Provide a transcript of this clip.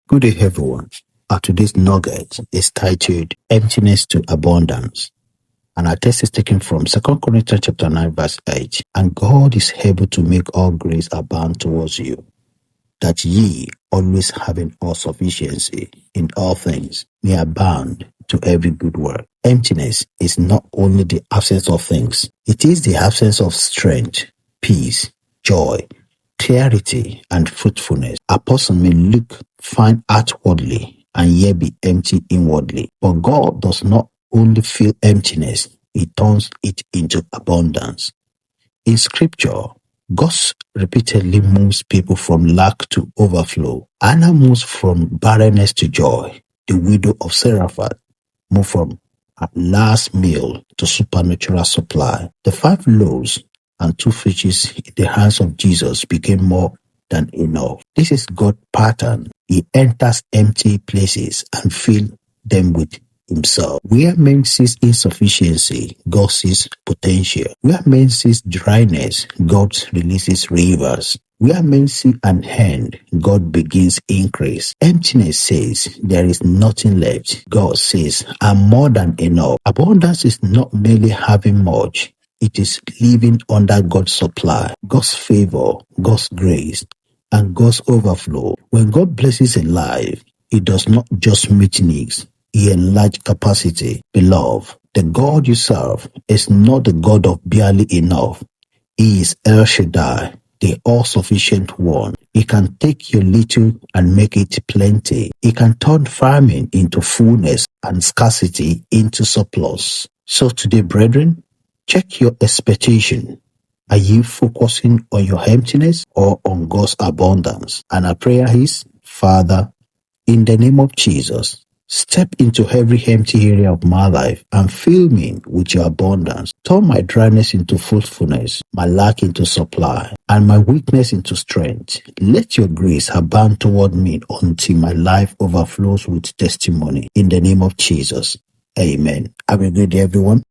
Good day, everyone. Today's nugget is titled Emptiness to Abundance. And our text is taken from 2 Corinthians chapter 9, verse 8. And God is able to make all grace abound towards you, that ye, always having all sufficiency in all things, may abound to every good work. Emptiness is not only the absence of things, it is the absence of strength, peace, joy, clarity, and fruitfulness. A person may look fine outwardly and yet be empty inwardly. But God does not only feel emptiness, He turns it into abundance. In scripture, God repeatedly moves people from lack to overflow. Anna moves from barrenness to joy. The widow of Zarephath moved from her last meal to supernatural supply. The 5 loaves and 2 fishes in the hands of Jesus became more than enough. This is God's pattern. He enters empty places and fills them with Himself. Where men sees insufficiency, God sees potential. Where men sees dryness, God releases rivers. Where men see an end, God begins increase. Emptiness says there is nothing left. God says, I'm more than enough. Abundance is not merely having much. It is living under God's supply, God's favor, God's grace, and God's overflow. When God blesses a life, He does not just meet needs. He enlarges capacity. Beloved, the God you serve is not the God of barely enough. He is El Shaddai, the all-sufficient one. He can take your little and make it plenty. He can turn famine into fullness and scarcity into surplus. So today, brethren, check your expectation. Are you focusing on your emptiness or on God's abundance? And our prayer is, Father, in the name of Jesus, step into every empty area of my life and fill me with your abundance. Turn my dryness into fruitfulness, my lack into supply, and my weakness into strength. Let your grace abound toward me until my life overflows with testimony. In the name of Jesus, amen. Have a good day, everyone.